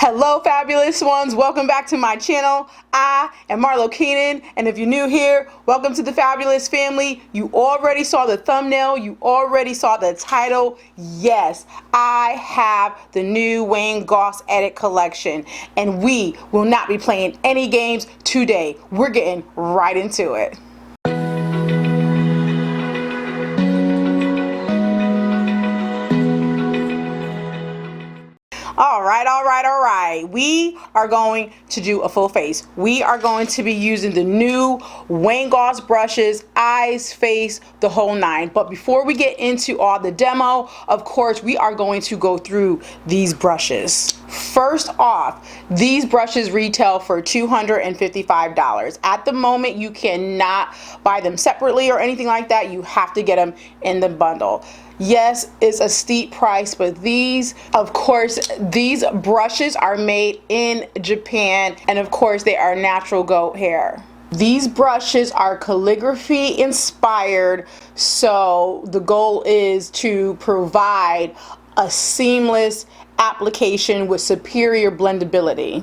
Hello fabulous ones, welcome back to my channel. I am Marlo Keenan, and if you're new here, welcome to the fabulous family. You already saw the thumbnail, you already saw the title. Yes, I have the new Wayne Goss Edit Collection, and we will not be playing any games today. We're getting right into it. All right. We are going to do a full face. We are going to be using the new Wayne Goss brushes, eyes, face, the whole nine. But before we get into all the demo, of course, we are going to go through these brushes. First off, these brushes retail for $255. At the moment, you cannot buy them separately or anything like that. You have to get them in the bundle. Yes, it's a steep price, but these, of course, these brushes are made in Japan, and of course, they are natural goat hair. These brushes are calligraphy inspired, so the goal is to provide a seamless application with superior blendability.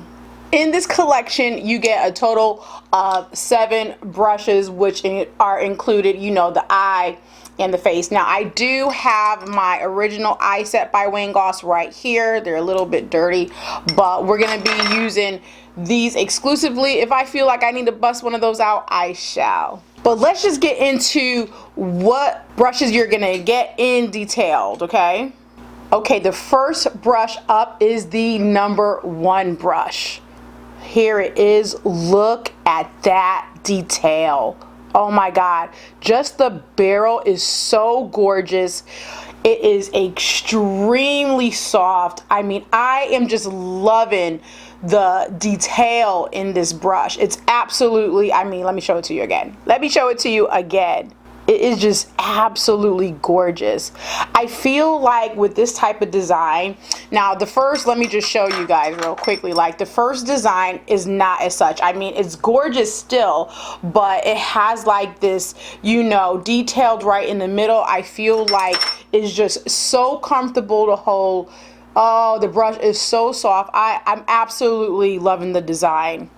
In this collection, you get a total of 7 brushes, which are included, you know, the eye and the face. Now, I do have my original eye set by Wayne Goss right here. They're a little bit dirty, but we're going to be using these exclusively. If I feel like I need to bust one of those out, I shall. But let's just get into what brushes you're going to get in detailed, okay? Okay, the first brush up is the number 1 brush. Here it is. Look at that detail. Oh my God, just the barrel is so gorgeous. It is extremely soft. I mean, I am just loving the detail in this brush. It's absolutely, I mean, let me show it to you again. Let me show it to you again. It is just absolutely gorgeous. I feel like with this type of design, now the first, let me just show you guys real quickly, like the first design is not as such. I mean, it's gorgeous still, but it has like this, you know, detailed right in the middle. I feel like it's just so comfortable to hold. Oh, the brush is so soft. I'm absolutely loving the design.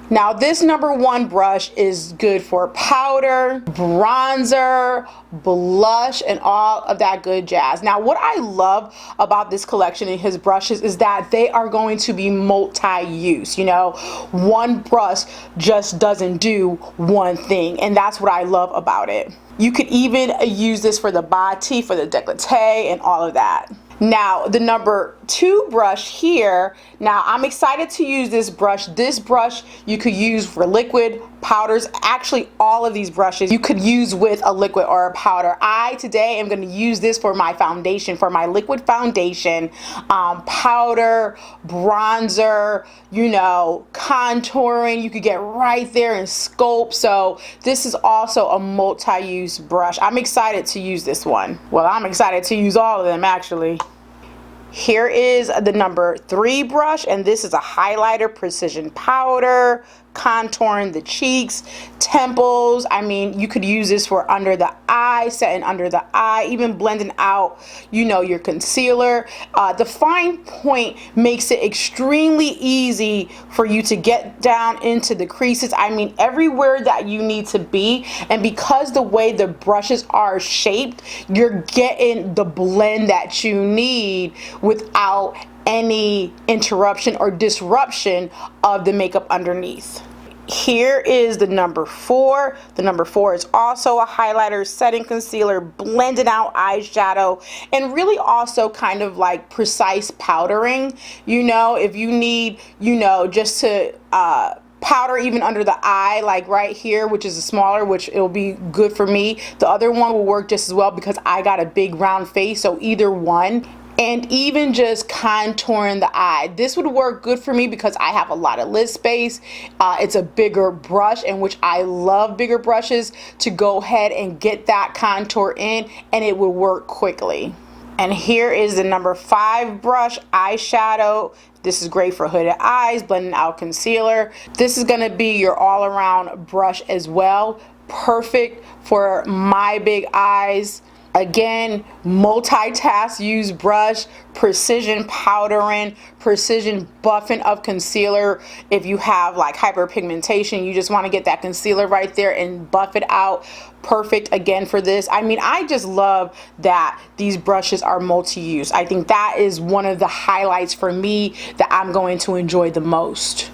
Now this number 1 brush is good for powder, bronzer, blush, and all of that good jazz. Now what I love about this collection and his brushes is that they are going to be multi-use. You know, one brush just doesn't do one thing, and that's what I love about it. You could even use this for the body, for the décolleté, and all of that. Now the number 2 brush here, now I'm excited to use this brush. This brush you could use for liquid, powders. Actually all of these brushes you could use with a liquid or a powder. I today am going to use this for my foundation, for my liquid foundation, powder, bronzer, you know, contouring. You could get right there and sculpt. So this is also a multi-use brush. I'm excited to use this one. Well, I'm excited to use all of them actually. Here is the number 3 brush, and this is a highlighter precision powder, contouring the cheeks, temples. I mean, you could use this for under the eye, setting under the eye, even blending out, you know, your concealer. The fine point makes it extremely easy for you to get down into the creases. I mean, everywhere that you need to be, and because the way the brushes are shaped, you're getting the blend that you need without any interruption or disruption of the makeup underneath. Here is the number 4. The number 4 is also a highlighter, setting concealer, blending out eyeshadow, and really also kind of like precise powdering. You know, if you need, you know, just to powder even under the eye, like right here, which is a smaller, which it'll be good for me. The other one will work just as well because I got a big round face, so either one. And even just contouring the eye, this would work good for me because I have a lot of lid space. It's a bigger brush, in which I love bigger brushes to go ahead and get that contour in, and it will work quickly. And here is the number 5 brush, eyeshadow. This is great for hooded eyes, blending out concealer. This is going to be your all-around brush as well. Perfect for my big eyes. Again, multitask use brush, precision powdering, precision buffing of concealer. If you have like hyperpigmentation, you just want to get that concealer right there and buff it out. Perfect again for this. I mean, I just love that these brushes are multi-use. I think that is one of the highlights for me that I'm going to enjoy the most.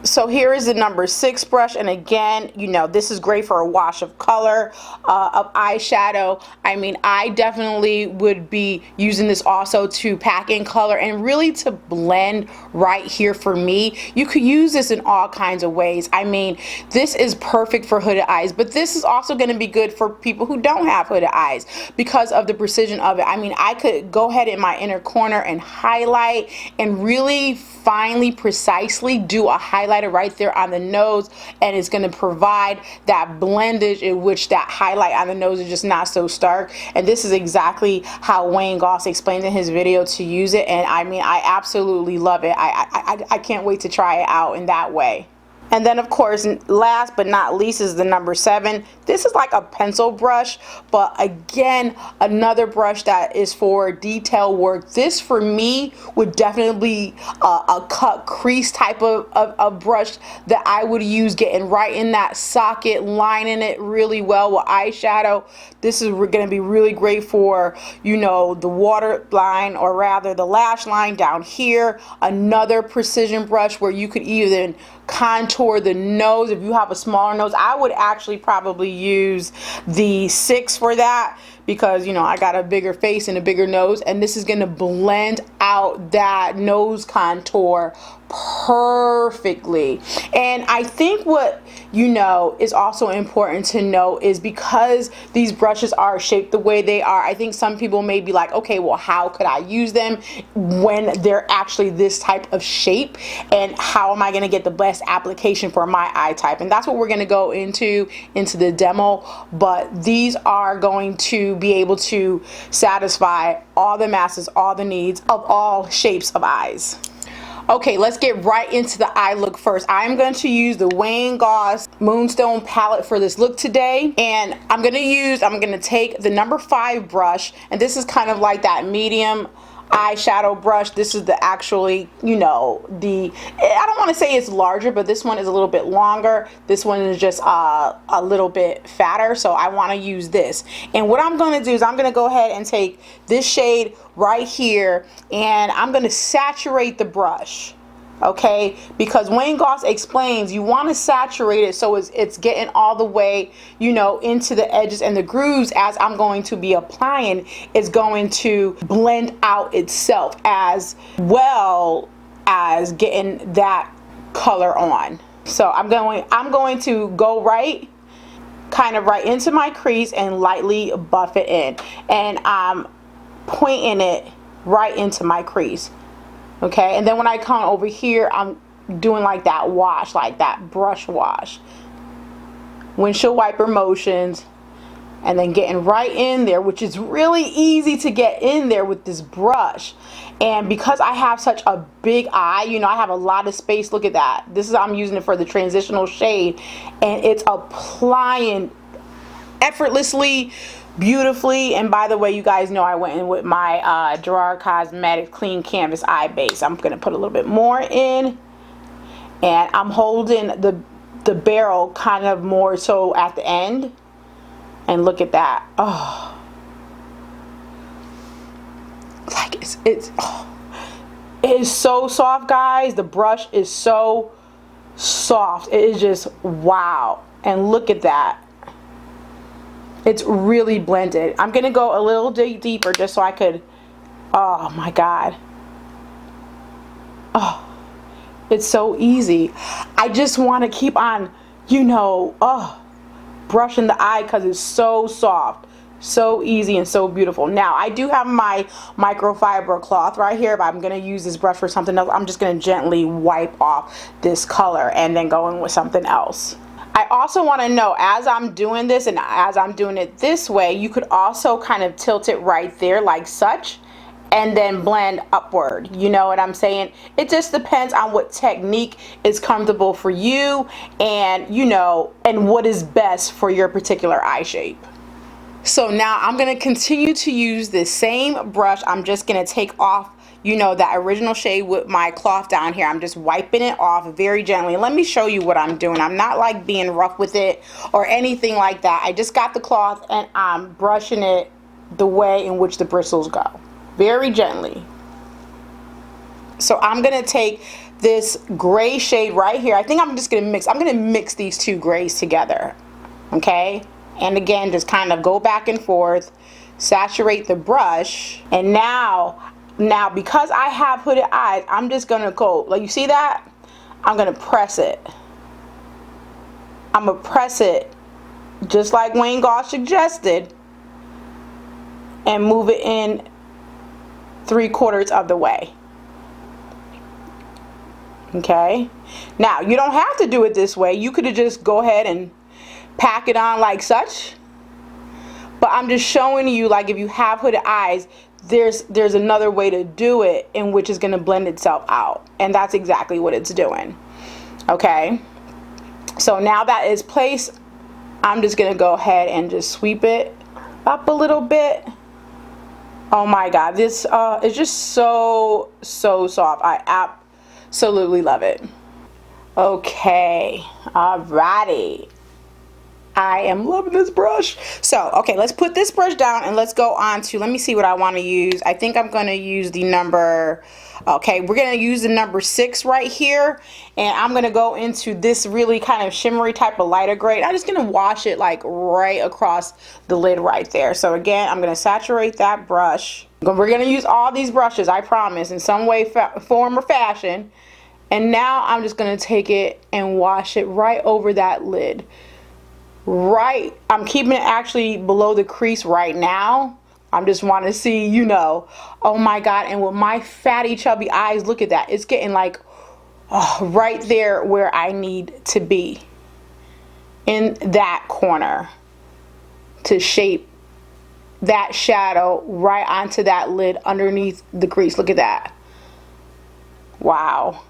So here is the number 6 brush, and again, you know, this is great for a wash of color, of eyeshadow. I mean, I definitely would be using this also to pack in color and really to blend right here for me. You could use this in all kinds of ways. I mean, this is perfect for hooded eyes, but this is also going to be good for people who don't have hooded eyes because of the precision of it. I mean, I could go ahead in my inner corner and highlight and really finely, precisely do a highlighter right there on the nose, and it's going to provide that blendage in which that highlight on the nose is just not so stark. And this is exactly how Wayne Goss explained in his video to use it, and I mean, I absolutely love it. I can't wait to try it out in that way. And then of course, last but not least is the number 7. This is like a pencil brush, but again, another brush that is for detail work. This for me would definitely be a cut crease type of brush that I would use, getting right in that socket, lining it really well with eyeshadow. This is going to be really great for, you know, the waterline, or rather the lash line down here. Another precision brush where you could even contour the nose. If you have a smaller nose, I would actually probably use the 6 for that, because you know I got a bigger face and a bigger nose, and this is going to blend out that nose contour perfectly. And I think what, you know, is also important to know is because these brushes are shaped the way they are, I think some people may be like, okay, well, how could I use them when they're actually this type of shape, and how am I going to get the best application for my eye type? And that's what we're going to go into the demo. But these are going to be able to satisfy all the masses, all the needs of all shapes of eyes. Okay, let's get right into the eye look first. I'm going to use the Wayne Goss Moonstone palette for this look today. And I'm going to take the number 5 brush, and this is kind of like that medium eyeshadow brush. This is the actually, you know, I don't want to say it's larger, but this one is a little bit longer. This one is just a little bit fatter, so I want to use this. And what I'm going to do is I'm going to go ahead and take this shade right here, and I'm going to saturate the brush. Okay, because Wayne Goss explains you want to saturate it so it's getting all the way, you know, into the edges and the grooves. As I'm going to be applying, it's going to blend out itself as well as getting that color on. So I'm going to go kind of right into my crease and lightly buff it in, and I'm pointing it right into my crease. Okay, and then when I come over here, I'm doing like that wash, like that brush wash, windshield wiper motions, and then getting right in there, which is really easy to get in there with this brush. And because I have such a big eye, you know, I have a lot of space. Look at that. I'm using it for the transitional shade, and it's applying effortlessly, beautifully. And by the way, you guys know I went in with my Gerard Cosmetics Clean Canvas Eye Base. I'm going to put a little bit more in, and I'm holding the barrel kind of more so at the end. And look at that. Oh, like it is so soft, guys. The brush is so soft. It is just wow. And look at that. It's really blended. I'm gonna go a little deeper just so I could, oh my God. Oh, it's so easy. I just want to keep on, you know, brushing the eye because it's so soft, so easy, and so beautiful. Now I do have my microfiber cloth right here, but I'm gonna use this brush for something else. I'm just gonna gently wipe off this color and then go in with something else. I also want to know, as I'm doing this and as I'm doing it this way, you could also kind of tilt it right there like such, and then blend upward. You know what I'm saying? It just depends on what technique is comfortable for you, and you know, and what is best for your particular eye shape. So now I'm going to continue to use this same brush. I'm just going to take off, you know, that original shade with my cloth down here. I'm just wiping it off very gently. Let me show you what I'm doing. I'm not like being rough with it or anything like that. I just got the cloth and I'm brushing it the way in which the bristles go. Very gently. So I'm going to take this gray shade right here. I think I'm just going to mix. I'm going to mix these two grays together. Okay? And again, just kind of go back and forth, saturate the brush. And now because I have hooded eyes, I'm just gonna go, like, you see that? I'm gonna press it. I'm gonna press it just like Wayne Goss suggested and move it in 3/4 of the way. Okay? Now, you don't have to do it this way. You could have just go ahead and pack it on like such, but I'm just showing you, like, if you have hooded eyes, there's another way to do it in which is going to blend itself out, and that's exactly what it's doing. Okay, so now that is placed, I'm just going to go ahead and just sweep it up a little bit. Oh my god, this is just so soft. I absolutely love it. Okay, alrighty. I am loving this brush. So, okay, let's put this brush down and let's go on to, let me see what I want to use. I think I'm going to use the number, okay, we're going to use the number 6 right here. And I'm going to go into this really kind of shimmery type of lighter gray. I'm just going to wash it like right across the lid right there. So again, I'm going to saturate that brush. We're going to use all these brushes, I promise, in some way, form, or fashion. And now I'm just going to take it and wash it right over that lid. Right, I'm keeping it actually below the crease right now. I'm just want to see, you know, oh my god, and with my fatty chubby eyes, look at that. It's getting like right there where I need to be in that corner to shape that shadow right onto that lid underneath the crease. Look at that. Wow.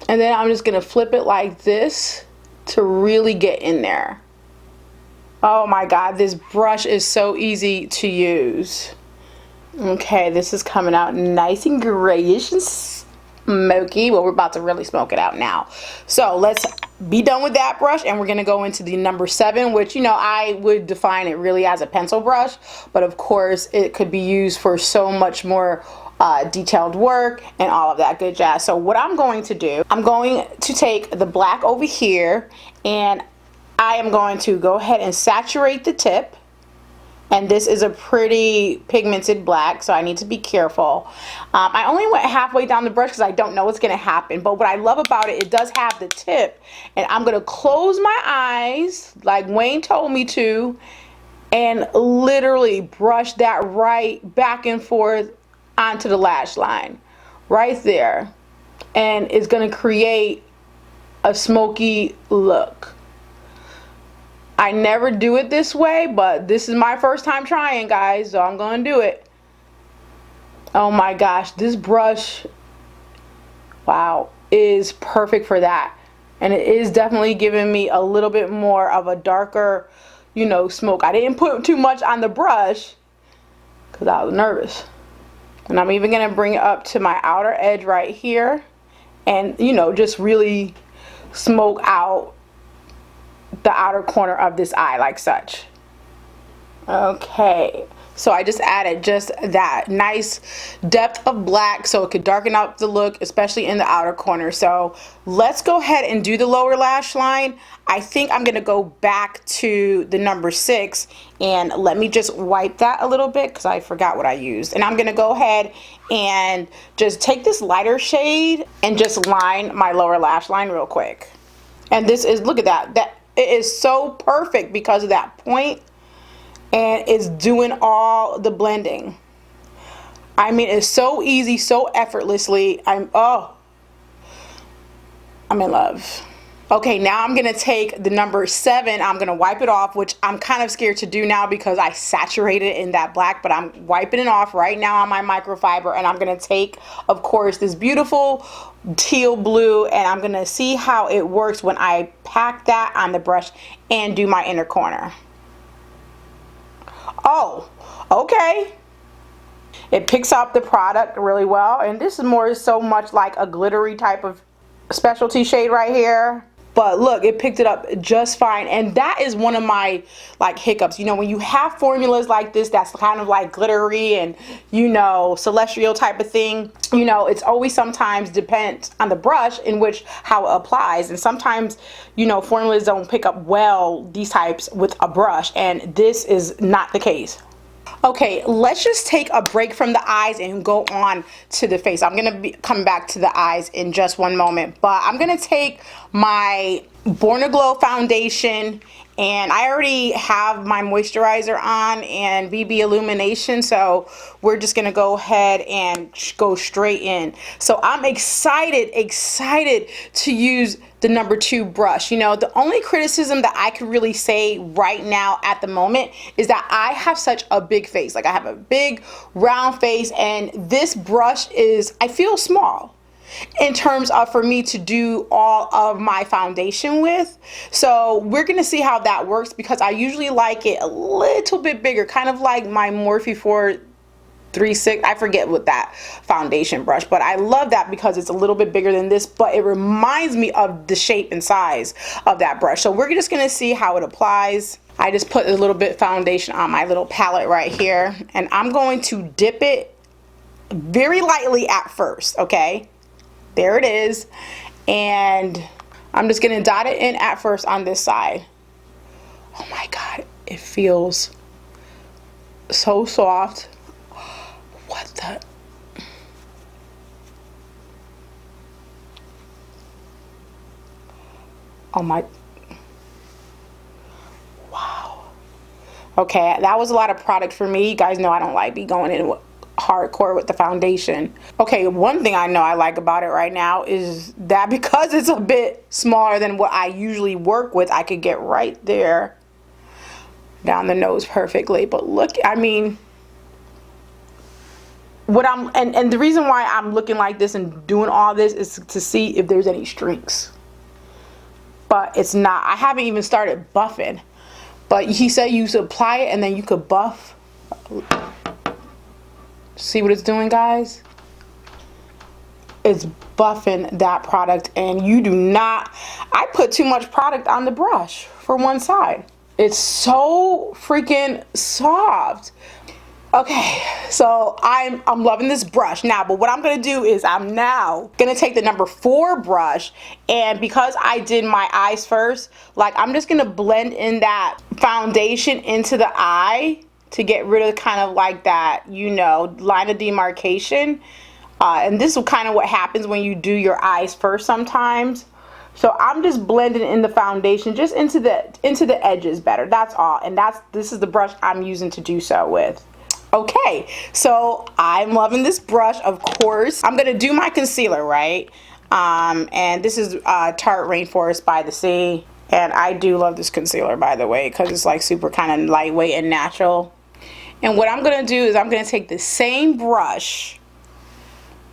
And then I'm just gonna flip it like this to really get in there. Oh my god, this brush is so easy to use. Okay, this is coming out nice and grayish and smoky. Well, we're about to really smoke it out now. So let's be done with that brush, and we're gonna go into the number 7, which, you know, I would define it really as a pencil brush, but of course it could be used for so much more detailed work and all of that good jazz. So what I'm going to do, I'm going to take the black over here, and I am going to go ahead and saturate the tip. And this is a pretty pigmented black, so I need to be careful. I only went halfway down the brush because I don't know what's going to happen. But what I love about it, it does have the tip. And I'm going to close my eyes like Wayne told me to, and literally brush that right back and forth onto the lash line. Right there. And it's going to create a smoky look. I never do it this way, but this is my first time trying, guys, so I'm gonna do it. Oh my gosh, this brush, wow, is perfect for that. And it is definitely giving me a little bit more of a darker, you know, smoke. I didn't put too much on the brush because I was nervous. And I'm even gonna bring it up to my outer edge right here and, you know, just really smoke out the outer corner of this eye like such. Okay, so I just added just that nice depth of black so it could darken up the look, especially in the outer corner. So let's go ahead and do the lower lash line. I think I'm gonna go back to the number 6, and let me just wipe that a little bit because I forgot what I used. And I'm gonna go ahead and just take this lighter shade and just line my lower lash line real quick. And this is, look at that, it is so perfect because of that point, and it's doing all the blending. I mean, it's so easy, so effortlessly. I'm in love. Okay, now I'm gonna take the number 7. I'm gonna wipe it off, which I'm kind of scared to do now because I saturated it in that black, but I'm wiping it off right now on my microfiber, and I'm gonna take, of course, this beautiful teal blue, and I'm gonna see how it works when I pack that on the brush and do my inner corner. Oh, okay. It picks up the product really well, and this is more so much like a glittery type of specialty shade right here. But look, it picked it up just fine. And that is one of my like hiccups. You know, when you have formulas like this that's kind of like glittery and, you know, celestial type of thing, you know, it's always sometimes depends on the brush in which how it applies. And sometimes, you know, formulas don't pick up well these types with a brush, and this is not the case. Okay, let's just take a break from the eyes and go on to the face. I'm gonna be coming back to the eyes in just one moment, but I'm gonna take my Born to Glow foundation, and I already have my moisturizer on and BB illumination, so we're just gonna go ahead and go straight in. So I'm excited to use the number 2 brush. You know, the only criticism that I could really say right now at the moment is that I have such a big face. Like, I have a big round face, and this brush is, I feel small in terms of for me to do all of my foundation with. So we're gonna see how that works, because I usually like it a little bit bigger, kind of like my Morphe 436, I forget what that foundation brush, but I love that because it's a little bit bigger than this, but it reminds me of the shape and size of that brush. So we're just gonna see how it applies. I just put a little bit foundation on my little palette right here, and I'm going to dip it very lightly at first, okay? There it is. And I'm just gonna dot it in at first on this side. Oh my God, it feels so soft. What the? Oh my. Wow. Okay, that was a lot of product for me. You guys know I don't like be going in hardcore with the foundation. Okay, one thing I know I like about it right now is that because it's a bit smaller than what I usually work with, I could get right there down the nose perfectly. But look, I mean, what I'm and the reason why I'm looking like this and doing all this is to see if there's any streaks. But it's not. I haven't even started buffing. But he said you should apply it and then you could buff. See what it's doing, guys? It's buffing that product, and you do not. I put too much product on the brush for one side. It's so freaking soft. Okay, so I'm loving this brush now, but what I'm gonna do is I'm now gonna take the number 4 brush, and because I did my eyes first, like, I'm just gonna blend in that foundation into the eye to get rid of kind of like that, you know, line of demarcation. And this is kind of what happens when you do your eyes first sometimes. So I'm just blending in the foundation just into the edges better. That's all. And this is the brush I'm using to do so with. Okay, so I'm loving this brush, of course. I'm gonna do my concealer, right? And this is Tarte Rainforest by the Sea. And I do love this concealer, by the way, because it's like super kind of lightweight and natural. And what I'm gonna do is I'm gonna take the same brush,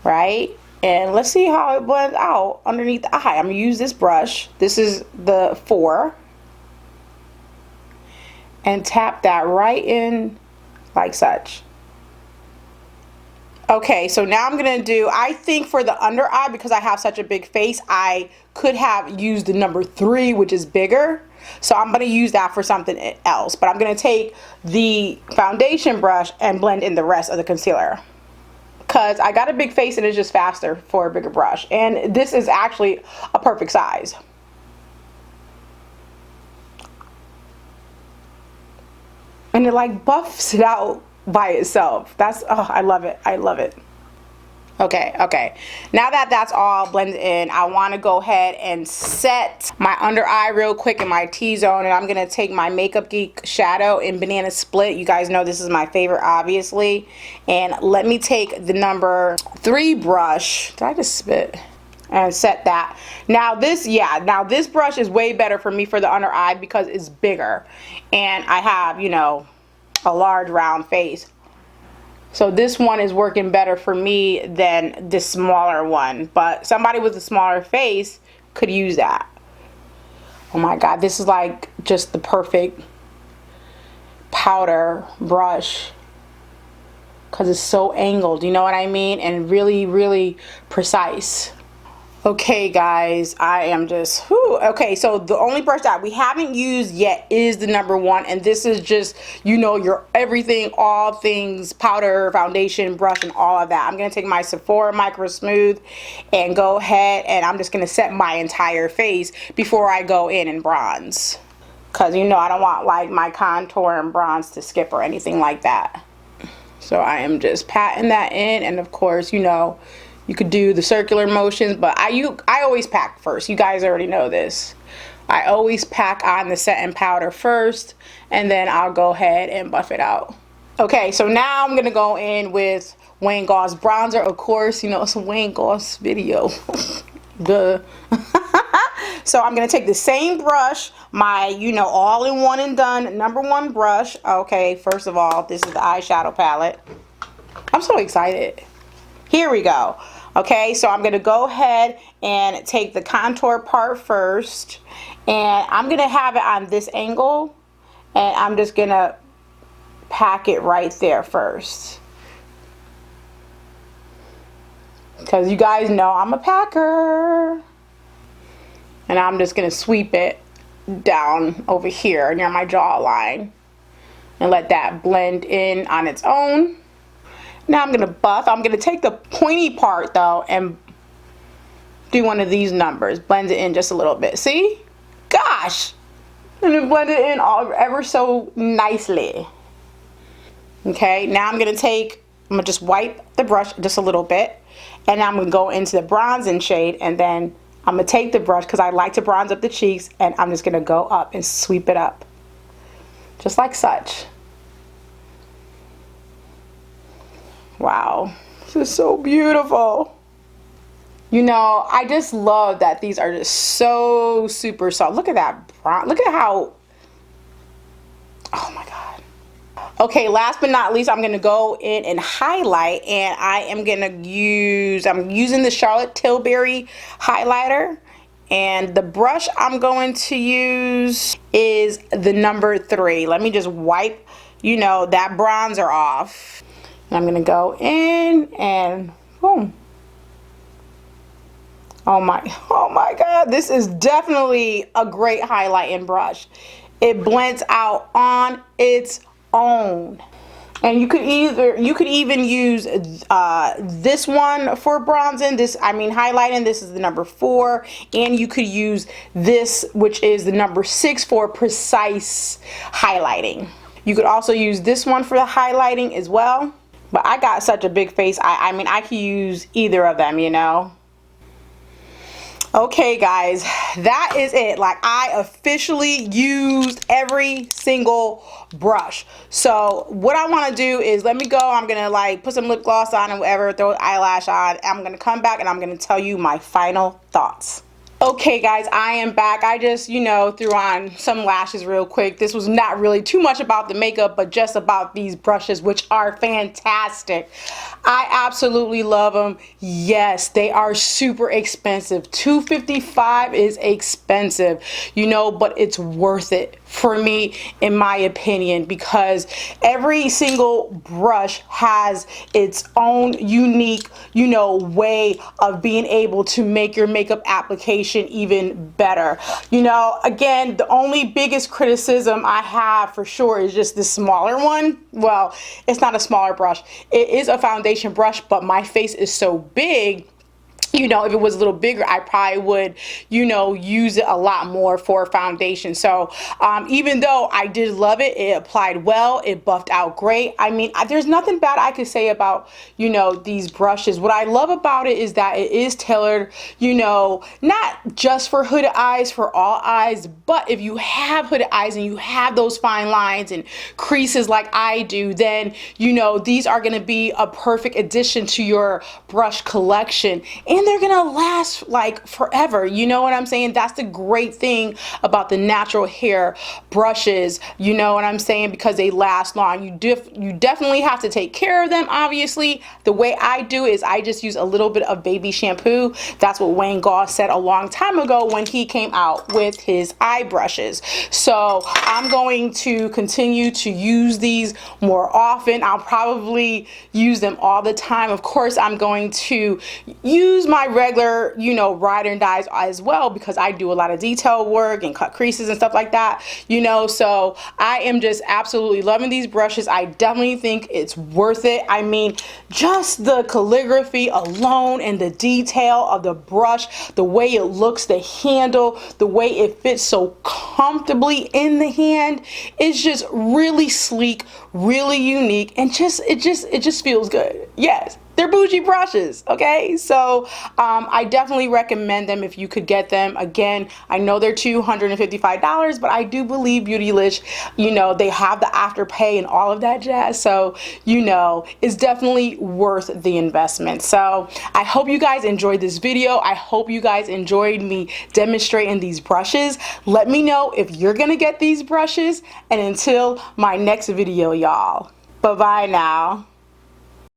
right? And let's see how it blends out underneath the eye. I'm gonna use this brush. This is the 4. And tap that right in like such. Okay, so now I'm gonna do, I think for the under eye, because I have such a big face, I could have used the number 3, which is bigger. So I'm gonna use that for something else. But I'm gonna take the foundation brush and blend in the rest of the concealer, because I got a big face and it's just faster for a bigger brush. And this is actually a perfect size. And it like buffs it out by itself. That's, oh, I love it. I love it. Okay, now that that's all blended in, I want to go ahead and set my under eye real quick in my T-zone, and I'm going to take my Makeup Geek shadow in Banana Split. You guys know this is my favorite, obviously. And let me take the number 3 brush. Did I just spit? And set that. Now this, now this brush is way better for me for the under eye because it's bigger. And I have, you know, a large round face. So this one is working better for me than this smaller one. But somebody with a smaller face could use that. Oh my God, this is like just the perfect powder brush because it's so angled, you know what I mean? And really, really precise. Okay guys, I am just, whew. Okay, so the only brush that we haven't used yet is the number 1, and this is just, you know, your everything, all things powder, foundation, brush, and all of that. I'm going to take my Sephora Micro Smooth and go ahead and I'm just going to set my entire face before I go in and bronze. Because, you know, I don't want like my contour and bronze to skip or anything like that. So I am just patting that in, and of course, you know, you could do the circular motions, but I always pack first. You guys already know this. I always pack on the setting powder first, and then I'll go ahead and buff it out. Okay, so now I'm gonna go in with Wayne Goss bronzer. Of course, you know, it's a Wayne Goss video. Duh. So I'm gonna take the same brush, my, you know, all in one and done number 1 brush. Okay, first of all, this is the eyeshadow palette. I'm so excited. Here we go. Okay, so I'm going to go ahead and take the contour part first, and I'm going to have it on this angle, and I'm just going to pack it right there first. Because you guys know I'm a packer. And I'm just going to sweep it down over here near my jawline and let that blend in on its own. Now I'm going to buff. I'm going to take the pointy part though and do one of these numbers. Blend it in just a little bit. See? Gosh! And then blend it in all ever so nicely. Okay, now I'm going to just wipe the brush just a little bit. And now I'm going to go into the bronzing shade, and then I'm going to take the brush because I like to bronze up the cheeks, and I'm just going to go up and sweep it up. Just like such. Wow, this is so beautiful. You know, I just love that these are just so super soft. Look at that bronze. Look at how, oh my God. Okay, last but not least, I'm going to go in and highlight, and I'm using the Charlotte Tilbury highlighter, and the brush I'm going to use is the number 3. Let me just wipe, you know, that bronzer off. I'm going to go in and boom. Oh my God, this is definitely a great highlighting brush. It blends out on its own. And you could even use this one for bronzing, highlighting. This is the number 4, and you could use this, which is the number 6, for precise highlighting. You could also use this one for the highlighting as well. But I got such a big face, I could use either of them, you know. Okay guys, that is it. Like, I officially used every single brush. So what I want to do is, let me go. I'm gonna like put some lip gloss on and whatever, throw eyelash on. I'm gonna come back and I'm gonna tell you my final thoughts. Okay guys, I am back. I just, you know, threw on some lashes real quick. This was not really too much about the makeup, but just about these brushes, which are fantastic. I absolutely love them. Yes, they are super expensive. $255 is expensive, you know, but it's worth it for me, in my opinion, because every single brush has its own unique, you know, way of being able to make your makeup application even better. You know, again, the only biggest criticism I have for sure is just the smaller one. Well, it's not a smaller brush. It is a foundation brush, but my face is so big. You know, if it was a little bigger, I probably would, you know, use it a lot more for foundation. So even though I did love it, it applied well, it buffed out great. I mean, there's nothing bad I could say about, you know, these brushes. What I love about it is that it is tailored, you know, not just for hooded eyes, for all eyes, but if you have hooded eyes and you have those fine lines and creases like I do, then, you know, these are going to be a perfect addition to your brush collection. And they're gonna last like forever. You know what I'm saying? That's the great thing about the natural hair brushes, you know what I'm saying, because they last long. You definitely have to take care of them, obviously. The way I do is I just use a little bit of baby shampoo. That's what Wayne Goss said a long time ago when he came out with his eye brushes. So I'm going to continue to use these more often. I'll probably use them all the time. Of course, I'm going to use my regular, you know, ride and dyes as well, because I do a lot of detail work and cut creases and stuff like that, you know. So I am just absolutely loving these brushes. I definitely think it's worth it. I mean, just the calligraphy alone and the detail of the brush, the way it looks, the handle, the way it fits so comfortably in the hand, is just really sleek, really unique, and it just feels good. Yes, they're bougie brushes, okay? So I definitely recommend them if you could get them. Again, I know they're $255, but I do believe Beautylish, you know, they have the afterpay and all of that jazz. So, you know, it's definitely worth the investment. So I hope you guys enjoyed this video. I hope you guys enjoyed me demonstrating these brushes. Let me know if you're gonna get these brushes. And until my next video, y'all, bye-bye now.